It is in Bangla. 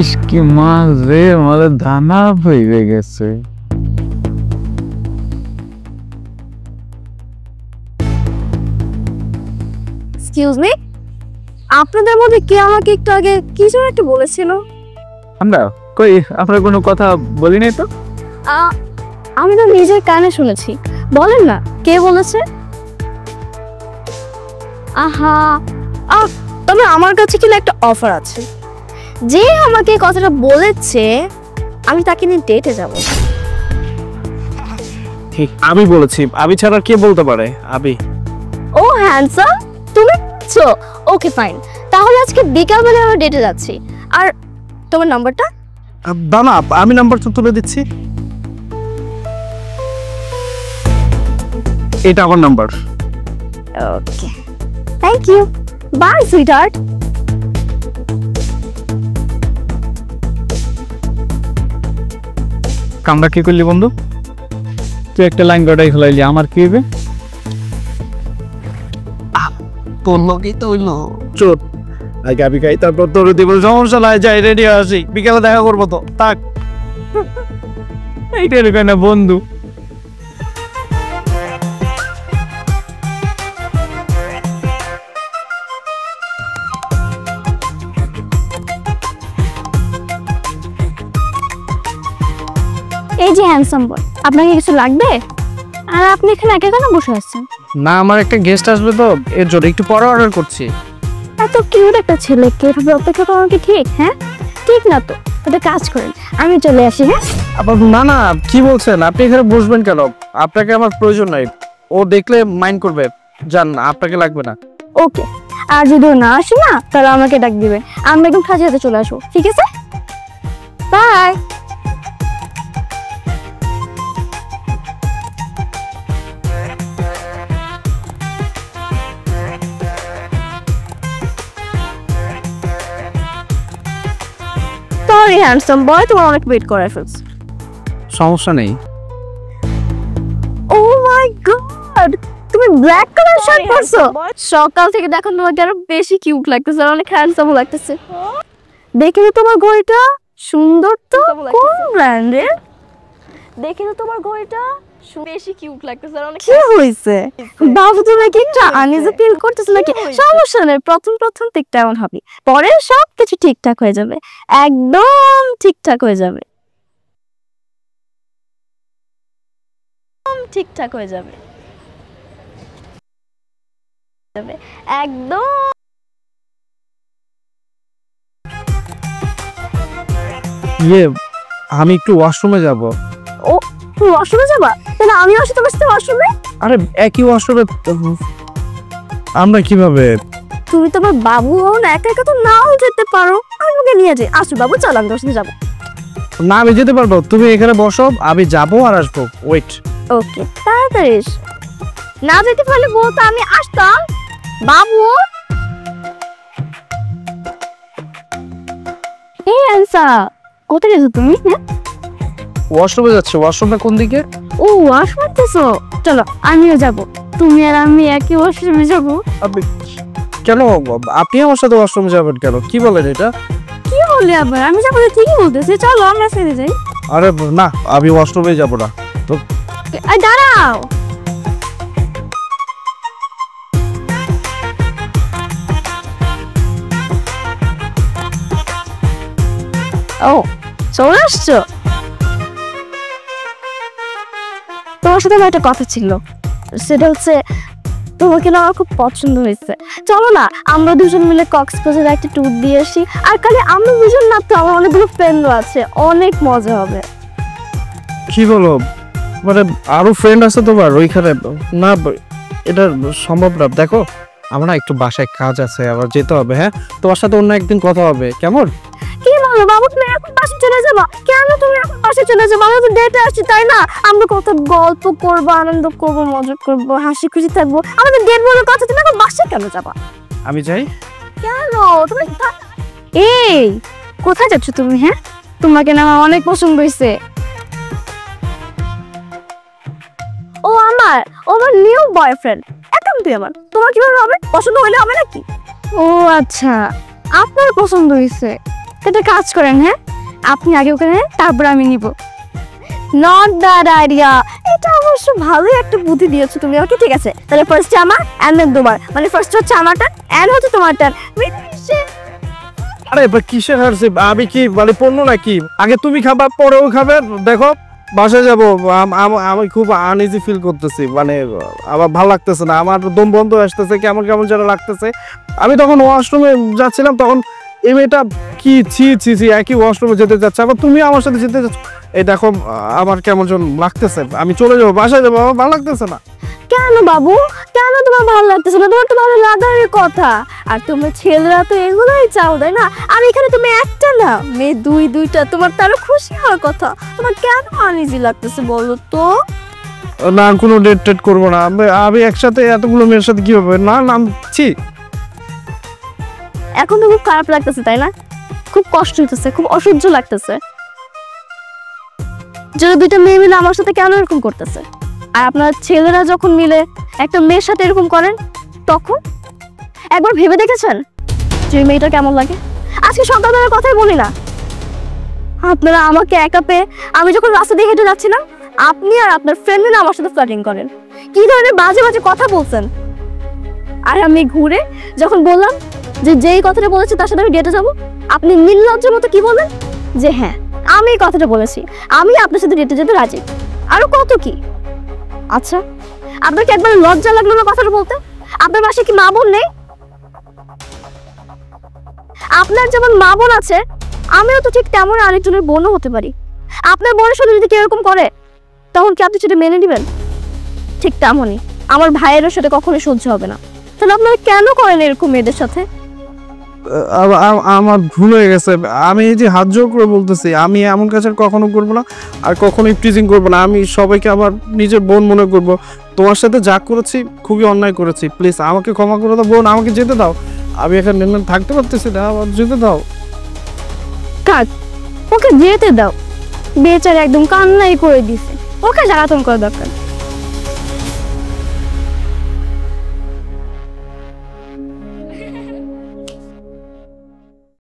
ইসকি মাছ রে, আমাদের দানা হয়ে গেছে। এক্সকিউজ মি, আপনাদের মধ্যে কে আমাকে একটু আগে কি যেন একটু বলেছিল? আমরা কই আমরা কোনো কথা বলি নাই তো। আমি তো নিজের কানে শুনেছি। বলেন না কে বলেছে? আহা, তবে আমার কাছে কিন্তু একটা অফার আছে। যে আমাকে কথাটা বলেছে আমি তাকে নিয়ে ডেটে যাব। ঠিক আমি বলেছি, আমি ছাড়া কে বলতে পারে? আমি। ও হ্যান্ডসাম, তুমি বলছো? ওকে ফাইন, তাহলে আজকে বিকালবেলা আমরা ডেটে যাচ্ছি। আর তোমার নাম্বারটা? দাঁড়া, আমি নাম্বার তো তুলে দিচ্ছি। এটা আমার number. Okay, thank you, bye sweetheart. কামটা কি করলি বন্ধু? তুই একটা লাইন গড়াই ফেলাইলি, আমার কি হবে? তোর লগেই তো হইলো। চোর আগে আমি খাই, তারপর তোর দিব। সমস্যা নাই, যাই রেডি আসি, বিকেলে দেখা করবো তো। থাক, এইটা এরকম না বন্ধু। এই যে হ্যান্ডসাম বয়, আপনাকে কিছু লাগবে? আর আপনি এখানে একা কেন বসে আছেন? না আমার একটা গেস্ট আসবে তো, এর জন্য একটু পরে অর্ডার করছি। এত কিউট একটা ছেলেকে এভাবে অপেক্ষা করানো কি ঠিক? হ্যাঁ ঠিক না তো। একটা কাজ করেন, আমি চলে আসি। হ্যাঁ আবার না না, কি বলছেন? আপনি এখানে বসবেন কেন? আপনাকে আমার প্রয়োজন নাই, ও দেখলে মাইন্ড করবে। যান, আপনাকে লাগবে না। ওকে, আর যদি ও না আসে না তাহলে আমাকে ডাক দিবেন, আমি একদম খাঁচি হাতে চলে আসবো। ঠিক আছে, বাই। সরি হ্যান্ডসাম বয়, তোমার অনেক ওয়েট করায় ফেলছি। সমস্যা নেই। ও মাই গড, তুমি ব্ল্যাক কালার শার্ট পরছো? সকাল থেকে দেখো তোমাকে আরো বেশি কিউট লাগতেছে, আর অনেক হ্যান্ডসাম লাগতেছে। দেখে তো তোমার ঘড়িটা সুন্দর তো, কোন ব্র্যান্ডের? দেখে তো তোমার ঘড়িটা বেশি কিউট লাগতেছে, আর অনেক কি হইছে বাবু? তুমি কি একটা আনইজি ফিল করতেছ নাকি? সমস্যা নেই, প্রথম প্রথম দিকটা এমন হবে, পরে সব কিছু ঠিকঠাক হয়ে যাবে, একদম ঠিকঠাক হয়ে যাবে, ঠিকঠাক হয়ে যাবে, একদম। আমি একটু ওয়াশরুমে যাব। ও, তুমি ওয়াশরুমে যাবা? তাহলে আমি আসি তোমার সাথে ওয়াশরুমে। আরে একই ওয়াশরুমে আমরা কিভাবে? তুমি তোমার বাবু হও না, একা একা তো নাও যেতে পারো, আমাকে নিয়ে যাই। আসো বাবু, চল আমি তোমার সাথে যাবো। না আমি যেতে পারবো, তুমি এখানে বসো, আমি যাবো আর আসবো। ওয়েট। ওকে, তাড়াতাড়ি এসো। না যেতে পারলে বলতো, আমি আসতাম। বাবু, এই আনসা, কোথায় গেছো তুমি? হ্যাঁ ওয়াশরুমে যাচ্ছি। ওয়াশরুমে কোন দিকে? ও, ওয়াশরুম করতেছো? চলো আমিও যাব, তুমি আর আমি একই ওয়াশরুমে যাবো। আপনি কেন? আপনি আমার সাথে ওয়াশরুমে যাবেন কেন? কি বলেন এটা? কি বললে আবার? আমি যাবো, ঠিকই বলতেছি, চলো আমরা সেরে যাই। আরে না, আমি ওয়াশরুমে যাব না তো। দাঁড়াও, ও চলে আসছো? তোমার সাথে আমার একটা কথা ছিল, সেটা হচ্ছে তোমাকে না আমার খুব পছন্দ হয়েছে। চলো না আমরা দুজন মিলে কক্সবাজারে একটা ট্যুর দিয়ে আসি। আর খালি আমরা দুজন না তো, আমার অনেকগুলো ফ্রেন্ডও আছে, অনেক মজা হবে। কি বলো? মানে আরো ফ্রেন্ড আছে তোমার ওইখানে? না এটা সম্ভব না। দেখো আমার না একটু বাসায় কাজ আছে, আবার যেতে হবে। হ্যাঁ, তোমার সাথে অন্য একদিন কথা হবে, কেমন? কি বলো বাবু, তুমি এখন বাসে চলে যাবা? কেন তুমি এখন বাসে চলে যাবো? আমরা তো ডেটে আসছি, তাই না? আমরা কত গল্প করবো, আনন্দ করবো, মজা করবো, হাসি খুশি থাকবো। আমাদের ডেট বলে কথা, তুমি এখন বাসে কেন যাবা? আমি যাই। কেন তুমি? এই কোথায় যাচ্ছ তুমি? হ্যাঁ, তোমাকে না আমার অনেক পছন্দ হয়েছে। ও আমার নিউ বয়ফ্রেন্ড, একান্তই আমার। তোমার কিভাবে হবে? পছন্দ হইলে হবে নাকি? ও আচ্ছা, আপনার পছন্দ হয়েছে। একটা কাজ করেন, হ্যাঁ আপনি আগে ওখানে, তারপর আমি নিব। নট ব্যাড আইডিয়া, এটা অবশ্য ভালোই একটা বুদ্ধি দিয়েছো তুমি আমাকে। ঠিক আছে, তাহলে ফার্স্ট আমার এন্ড দেন তোমার, মানে ফার্স্ট হচ্ছে আমার টার্ন এন্ড হচ্ছে তোমার টার্ন। আরে কিসের হারছে? আমি কি মানে পণ্য নাকি? আগে তুমি খাবা পরেও খাবে। দেখো বাসায় যাবো, আমি খুব আনইজি ফিল করতেছি, মানে আমার ভালো লাগতেছে না, আমার দম বন্ধ আসতেছে, কেমন কেমন যেন লাগতেছে। আমি তখন ওয়াশরুমে যাচ্ছিলাম, তখন এই মেয়েটা কি ছি ছি ছি একই ওয়াশরুমে যেতে যাচ্ছে, আবার তুমি আমার সাথে যেতে যাচ্ছ। এই দেখো আমার কেমন যেন লাগতেছে, আমি চলে যাবো, বাসায় যাবো, আমার ভালো লাগতেছে না। কেন বাবু, কেন তোমার ভালো লাগতেছে না? তোমার তো ভালো লাগার কথা, আর তোমরা ছেলেরা তো এগুলোই চাও তাই না? আর এখানে তুমি একটা না মেয়ে দুইটা, তোমার তারও খুশি হওয়ার কথা। তোমার কেন আনইজি লাগতেছে বলো তো? না কোনো ডেট টেট করবো না, আমি একসাথে এতগুলো মেয়ের সাথে কি হবে? না নাম ছি। এখন তো খুব খারাপ লাগতেছে তাই না? খুব কষ্ট হইতেছে, খুব অসহ্য লাগতেছে যে দুইটা মেয়ে মিলে আমার সাথে কেন এরকম করতেছে। আর আপনারা ছেলেরা যখন মিলে একটা মেয়ের সাথে এরকম করেন, তখন একবার ভেবে দেখেছেন যে ওই মেয়েটা কেমন লাগে? আজকে সকালবেলার কথাই বলি না, আপনারা আমাকে একা পেয়ে আমি যখন রাস্তা দিয়ে হেঁটে যাচ্ছিলাম, আপনি আর আপনার ফ্রেন্ড মিলে আমার সাথে ফ্লার্টিং করেন, কি ধরনের বাজে বাজে কথা বলছেন। আর আমি ঘুরে যখন বললাম যে যেই কথাটা বলেছি তার সাথে আমি ডেটে যাবো, আপনি নির্লজ্জের মতো কি বললেন যে হ্যাঁ আমি এই কথাটা বলেছি, আমি আপনার সাথে ডেটে যেতে রাজি। আরো কত কি। আচ্ছা আপনার কি একবার লজ্জা লাগলো না কথাটা বলতে? আপনার বাসায় কি মা বোন নেই? আপনার যেমন মা বোন আছে, আমিও তো ঠিক তেমন আরেকজনের বোনও হতে পারি। আপনার বোনের সাথে যদি কেউ এরকম করে, তখন কি আপনি সেটা মেনে নেবেন? ঠিক তেমনই আমার ভাইয়েরও সাথে কখনোই সহ্য হবে না। তাহলে আপনারা কেন করেন এরকম মেয়েদের সাথে? আমার ভুল হয়ে গেছে, আমি এই যে হাত জোর করে বলতেছি, আমি এমন কাজ আর কখনো করবো না, আর কখনোই টিজিং করবো না। আমি সবাইকে আমার নিজের বোন মনে করব। তোমার সাথে যা করেছি খুবই অন্যায় করেছি, প্লিজ আমাকে ক্ষমা করে দাও বোন, আমাকে যেতে দাও। আমি এখানে থাকতে পারতেছি না, আমার যেতে দাও। কাজ ওকে যেতে দাও, বেচারা একদম কান্নাই করে দিছে, ওকে জ্বালাতন করা দরকার।